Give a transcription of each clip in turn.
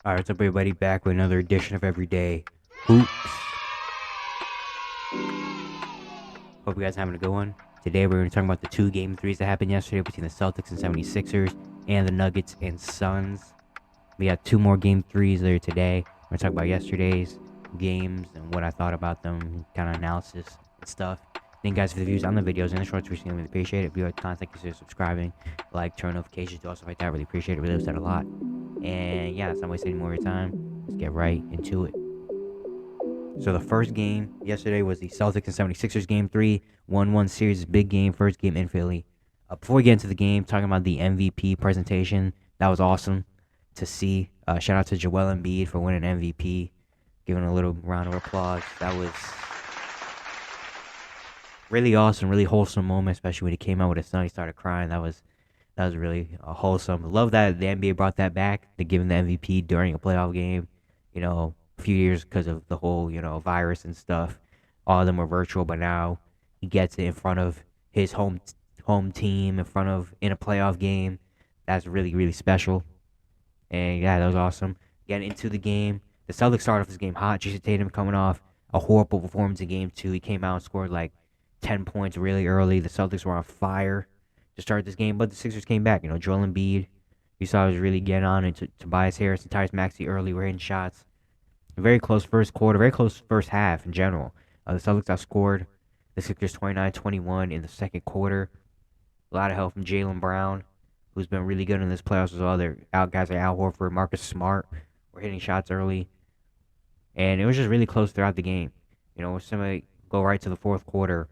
Alright, what's up everybody, back with another edition of Everyday Hoops. Hope you guys are having a good one. Today we're going to talk about the two game threes that happened yesterday between the Celtics and 76ers and the Nuggets and Suns. We got two more game threes there today. We're going to talk about yesterday's games and what I thought about them, kind of analysis and stuff. Thank you guys for the views on the videos and the shorts. Really, really appreciate it. If you like content, consider subscribing, like, turn notifications, do also like that. Really appreciate it. Really helps out a lot. And yeah, let's not waste any more of your time. Let's get right into it. So the first game yesterday was the Celtics and 76ers game 3, 1-1 series, big game, first game in Philly. Before we get into the game, talking about the MVP presentation, that was awesome to see. Shout out to Joel Embiid for winning MVP, giving a little round of applause. That was really awesome, really wholesome moment, especially when he came out with his son. He started crying. That was really wholesome. Love that the NBA brought that back to give him the MVP during a playoff game. A few years because of the whole virus and stuff. All of them were virtual, but now he gets it in front of his home team, in a playoff game. That's really really special. And yeah, that was awesome. Getting into the game, the Celtics started off this game hot. Jason Tatum coming off a horrible performance in game two. He came out and scored like 10 points really early. The Celtics were on fire to start this game, but the Sixers came back. Joel Embiid, you saw was really getting on, and Tobias Harris and Tyrese Maxey early were hitting shots. A very close first quarter, very close first half in general. The Celtics outscored the Sixers 29-21 in the second quarter. A lot of help from Jaylen Brown, who's been really good in this playoffs as well. Their out guys like Al Horford, Marcus Smart were hitting shots early, and it was just really close throughout the game. Somebody go right to the fourth quarter,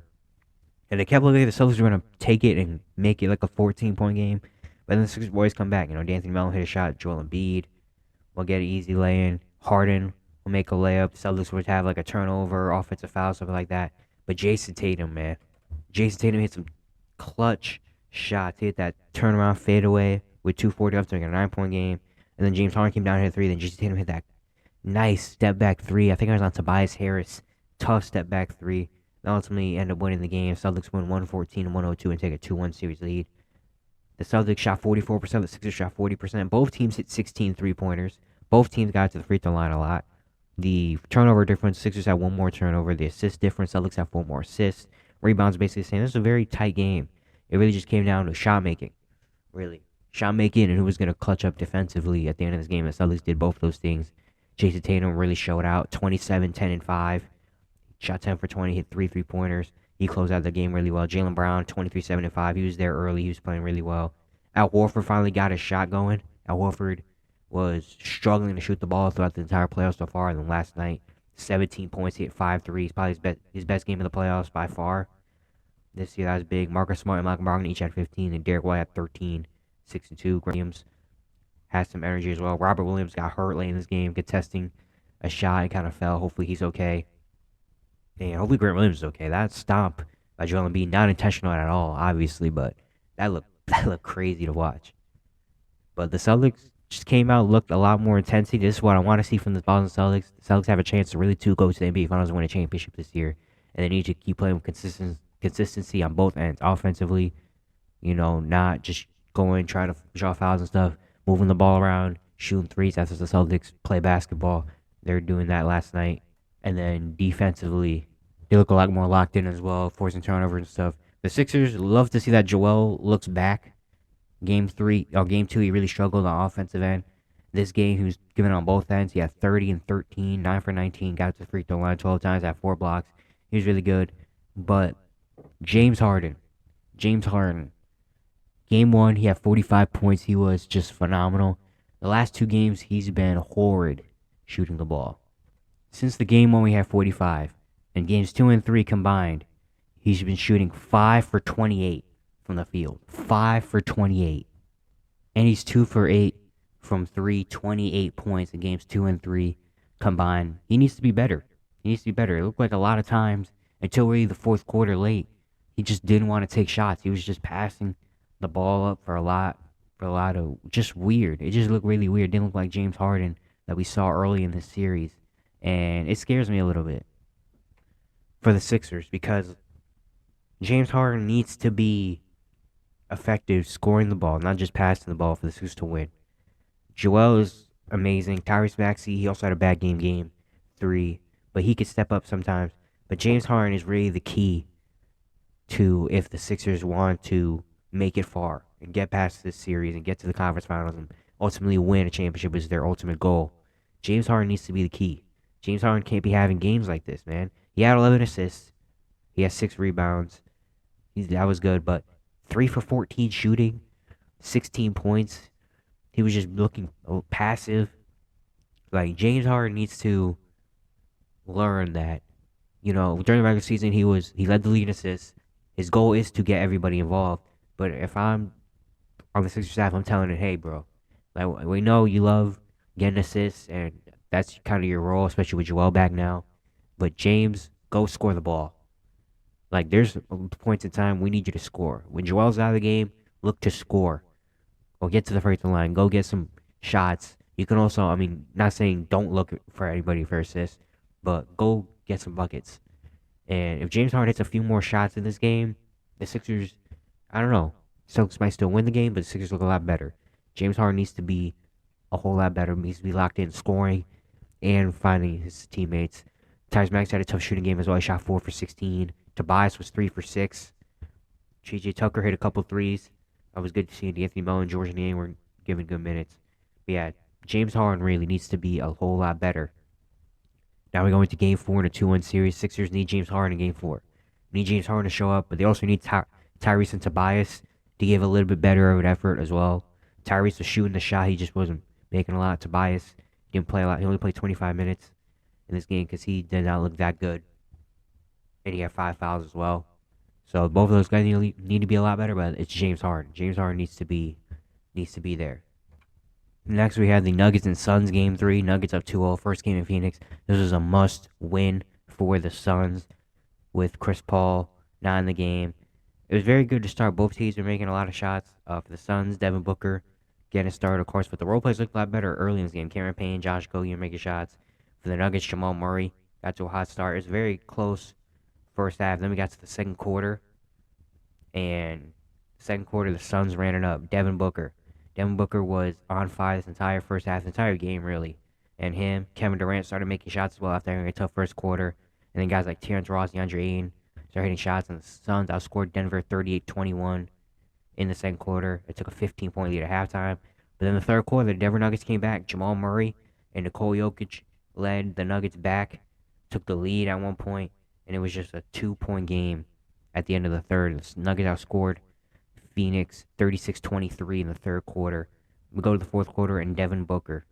and they kept looking like the Celtics were gonna take it and make it like a 14-point game. But then the Sixers boys come back. D'Anthony Melton hit a shot. Joel Embiid will get an easy lay-in. Harden will make a layup. The Celtics would have like a turnover, offensive foul, something like that. But Jason Tatum, man. Jason Tatum hit some clutch shots. He hit that turnaround fadeaway with 2:40 left during a 9-point game. And then James Harden came down and hit a three. Then Jason Tatum hit that nice step back three. I think it was on Tobias Harris. Tough step back three. They ultimately end up winning the game. Celtics win 114 and 102 and take a 2-1 series lead. The Celtics shot 44%. The Sixers shot 40%. Both teams hit 16 3-pointers. Both teams got to the free throw line a lot. The turnover difference, Sixers had one more turnover. The assist difference, Celtics had 4 more assists. Rebounds, basically the same. This was a very tight game. It really just came down to shot making. Really. Shot making and who was going to clutch up defensively at the end of this game. The Celtics did both those things. Jason Tatum really showed out. 27, 10, and 5. Shot 10 for 20, hit 3 3-pointers. He closed out the game really well. Jaylen Brown, 23, 7, and 5. He was there early. He was playing really well. Al Horford finally got his shot going. Al Horford was struggling to shoot the ball throughout the entire playoffs so far. And then last night, 17 points, hit 5 threes. Probably his best game of the playoffs by far. This year, that was big. Marcus Smart and Malcolm Brogdon each had 15, and Derek White had 13, 6 and 2. Williams had some energy as well. Robert Williams got hurt late in this game, contesting a shot and kind of fell. Hopefully, he's okay. And hopefully, Grant Williams is okay. That stomp by Joel Embiid, not intentional at all, obviously, but that looked crazy to watch. But the Celtics just came out, looked a lot more intensity. This is what I want to see from the Boston Celtics. The Celtics have a chance to really go to the NBA Finals and win a championship this year, and they need to keep playing with consistency on both ends, offensively. Not just trying to draw fouls and stuff, moving the ball around, shooting threes. That's as the Celtics play basketball. They're doing that last night, and then defensively, they look a lot more locked in as well, forcing turnovers and stuff. The Sixers love to see that Joel looks back. Game 2, he really struggled on offensive end. This game, he was giving on both ends. He had 30 and 13, 9 for 19, got to the free throw line 12 times, had 4 blocks. He was really good. But James Harden, game 1, he had 45 points. He was just phenomenal. The last 2 games, he's been horrid shooting the ball. Since the game 1, we had 45. And games 2 and 3 combined, he's been shooting 5 for 28 from the field. 5 for 28. And he's 2 for 8 from 3, 28 points in games 2 and 3 combined. He needs to be better. It looked like a lot of times until really the fourth quarter late, he just didn't want to take shots. He was just passing the ball up for a lot of just weird. It just looked really weird. It didn't look like James Harden that we saw early in this series. And it scares me a little bit for the Sixers because James Harden needs to be effective scoring the ball, not just passing the ball for the Sixers to win. Joel is amazing. Tyrese Maxey, he also had a bad game three, but he could step up sometimes. But James Harden is really the key to if the Sixers want to make it far and get past this series and get to the conference finals and ultimately win a championship is their ultimate goal. James Harden needs to be the key. James Harden can't be having games like this, man. He had 11 assists. He has 6 rebounds. That was good, but 3 for 14 shooting, 16 points. He was just looking passive. Like James Harden needs to learn that. During the regular season, he led the league in assists. His goal is to get everybody involved. But if I'm on the Sixers staff, I'm telling it, hey, bro, like we know you love getting assists, and that's kind of your role, especially with Joel back now. But James, go score the ball. Like there's points in time we need you to score. When Joel's out of the game, look to score. Go get to the free throw line. Go get some shots. You can also, I mean, not saying don't look for anybody for assists, but go get some buckets. And if James Harden hits a few more shots in this game, the Sixers, I don't know, Celtics might still win the game, but the Sixers look a lot better. James Harden needs to be a whole lot better. He needs to be locked in scoring and finding his teammates. Tyrese Maxey had a tough shooting game as well. He shot 4 for 16. Tobias was 3 for 6. J.J. Tucker hit a couple threes. That was good to see. Anthony Mello and George Niang were giving good minutes. But yeah, James Harden really needs to be a whole lot better. Now we're going to Game 4 in a 2-1 series. Sixers need James Harden in Game 4. Need James Harden to show up, but they also need Tyrese and Tobias to give a little bit better of an effort as well. Tyrese was shooting the shot. He just wasn't making a lot. Tobias didn't play a lot. He only played 25 minutes in this game because he did not look that good. And he had 5 fouls as well. So both of those guys need to be a lot better, but it's James Harden. James Harden needs to be there. Next, we have the Nuggets and Suns Game 3. Nuggets up 2-0. First game in Phoenix. This was a must-win for the Suns with Chris Paul not in the game. It was very good to start. Both teams were making a lot of shots. For the Suns, Devin Booker getting started, of course, but the role players looked a lot better early in this game. Cameron Payne, Josh Giddey were making shots. For the Nuggets, Jamal Murray got to a hot start. It was very close first half. Then we got to the second quarter, and second quarter, the Suns ran it up. Devin Booker was on fire this entire first half, the entire game, really. And Kevin Durant started making shots as well after having a tough first quarter. And then guys like Terrence Ross, DeAndre Ayton started hitting shots, and the Suns outscored Denver 38-21 in the second quarter. It took a 15-point lead at halftime. But then the third quarter, the Denver Nuggets came back. Jamal Murray and Nikola Jokic led the Nuggets back, took the lead at one point, and it was just a 2-point game at the end of the third. The Nuggets outscored Phoenix 36-23 in the third quarter. We go to the fourth quarter, and Devin Booker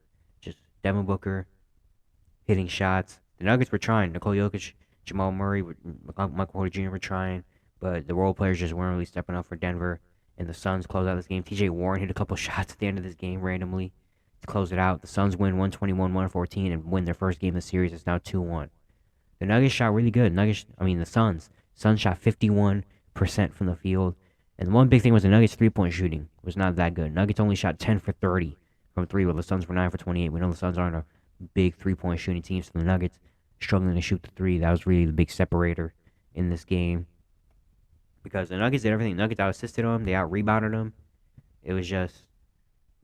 hitting shots. The Nuggets were trying. Nikola Jokic, Jamal Murray, Michael Porter Jr. were trying, but the role players just weren't really stepping up for Denver. And the Suns close out this game. T.J. Warren hit a couple shots at the end of this game randomly to close it out. The Suns win 121-114 and win their first game of the series. It's now 2-1. The Nuggets shot really good. The Suns. Suns shot 51% from the field. And one big thing was the Nuggets' three-point shooting was not that good. Nuggets only shot 10 for 30 from three, while the Suns were 9 for 28. We know the Suns aren't a big three-point shooting team, so the Nuggets struggling to shoot the three. That was really the big separator in this game. Because the Nuggets did everything. The Nuggets out-assisted them. They out-rebounded them. It was just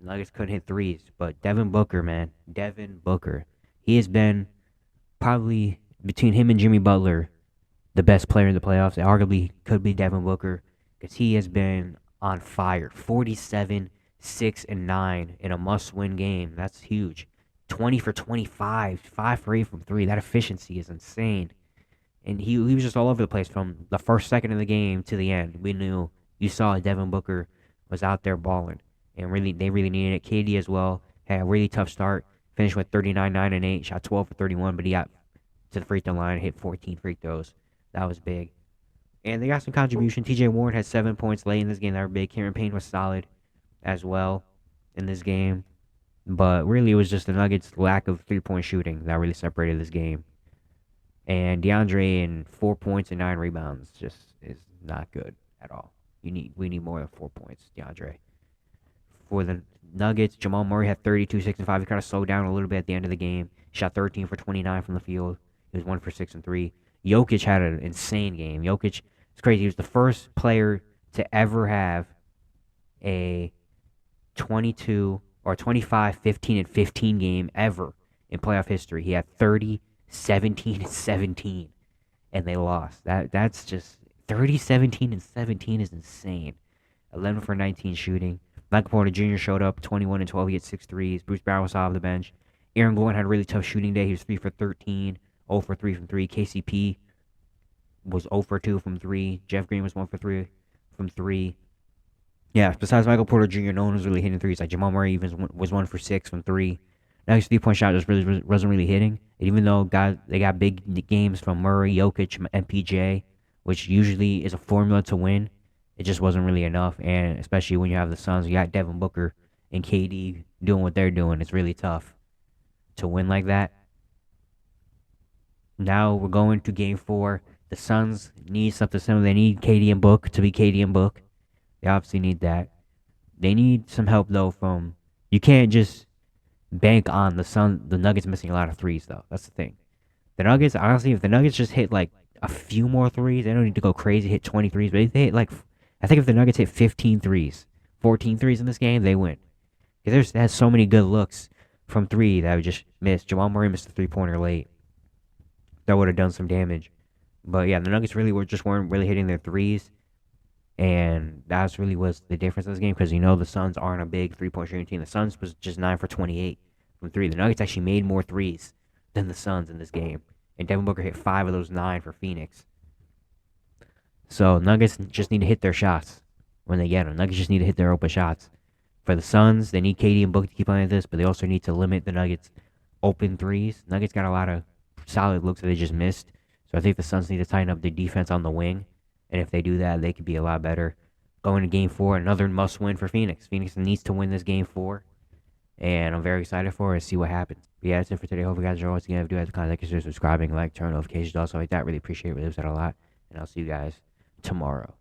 the Nuggets couldn't hit threes. But Devin Booker, man. Devin Booker. He has been probably, between him and Jimmy Butler, the best player in the playoffs. It arguably could be Devin Booker because he has been on fire. 47, 6, and 9 in a must-win game. That's huge. 20 for 25, 5 for 8 from 3. That efficiency is insane. And he was just all over the place from the first second of the game to the end. You saw Devin Booker was out there balling. And they really needed it. KD as well had a really tough start. Finished with 39, 9, and 8. Shot 12 for 31, but he got to the free throw line, hit 14 free throws. That was big. And they got some contribution. T.J. Warren had 7 points late in this game that were big. Cameron Payne was solid as well in this game. But really, it was just the Nuggets' lack of three-point shooting that really separated this game. And DeAndre in 4 points and 9 rebounds just is not good at all. We need more than 4 points, DeAndre. For the Nuggets, Jamal Murray had 32, 6, and 5. He kind of slowed down a little bit at the end of the game. He shot 13 for 29 from the field. He was 1 for 6 and 3. Jokic had an insane game. Jokic, it's crazy. He was the first player to ever have a 22 or 25, 15, and 15 game ever in playoff history. He had 30, 17, and 17, and they lost. That's just 30, 17, and 17 is insane. 11 for 19 shooting. Michael Porter Jr. showed up, 21 and 12. He had 6 threes. Bruce Brown was off the bench. Aaron Gordon had a really tough shooting day. He was 3 for 13, 0 for 3 from 3. KCP was 0 for 2 from 3. Jeff Green was 1 for 3 from 3. Yeah, besides Michael Porter Jr., no one was really hitting threes. Like Jamal Murray even was 1 for 6 from 3. Now his 3-point shot just really wasn't really hitting. And even though they got big games from Murray, Jokic, MPJ, which usually is a formula to win, it just wasn't really enough. And especially when you have the Suns, you got Devin Booker and KD doing what they're doing. It's really tough to win like that. Now we're going to game 4. The Suns need something similar. They need KD and Book to be KD and Book. They obviously need that. They need some help though from. You can't just bank on the Nuggets missing a lot of threes though. That's the thing. The Nuggets, honestly, if the Nuggets just hit like a few more threes, they don't need to go crazy, hit 20 threes. But if they hit like, I think if the Nuggets hit 15 threes, 14 threes in this game, they win. Because there's so many good looks from 3 that we just missed. Jamal Murray missed a 3-pointer late. That would have done some damage. But yeah, the Nuggets weren't really hitting their threes. And that's really was the difference in this game because the Suns aren't a big 3-point shooting team. The Suns was just 9 for 28 from 3. The Nuggets actually made more threes than the Suns in this game. And Devin Booker hit 5 of those 9 for Phoenix. So Nuggets just need to hit their shots when they get them. Nuggets just need to hit their open shots. For the Suns, they need KD and Booker to keep playing this, but they also need to limit the Nuggets' open threes. Nuggets got a lot of solid looks that they just missed. So I think the Suns need to tighten up their defense on the wing. And if they do that, they could be a lot better. Going to game 4, another must win for Phoenix. Phoenix needs to win this game 4. And I'm very excited for it to see what happens. But yeah, that's it for today. Hope you guys enjoyed. Once again, if you do have to contact, consider subscribing, like, turn notifications, also like that. Really appreciate it. Really upset a lot. And I'll see you guys tomorrow.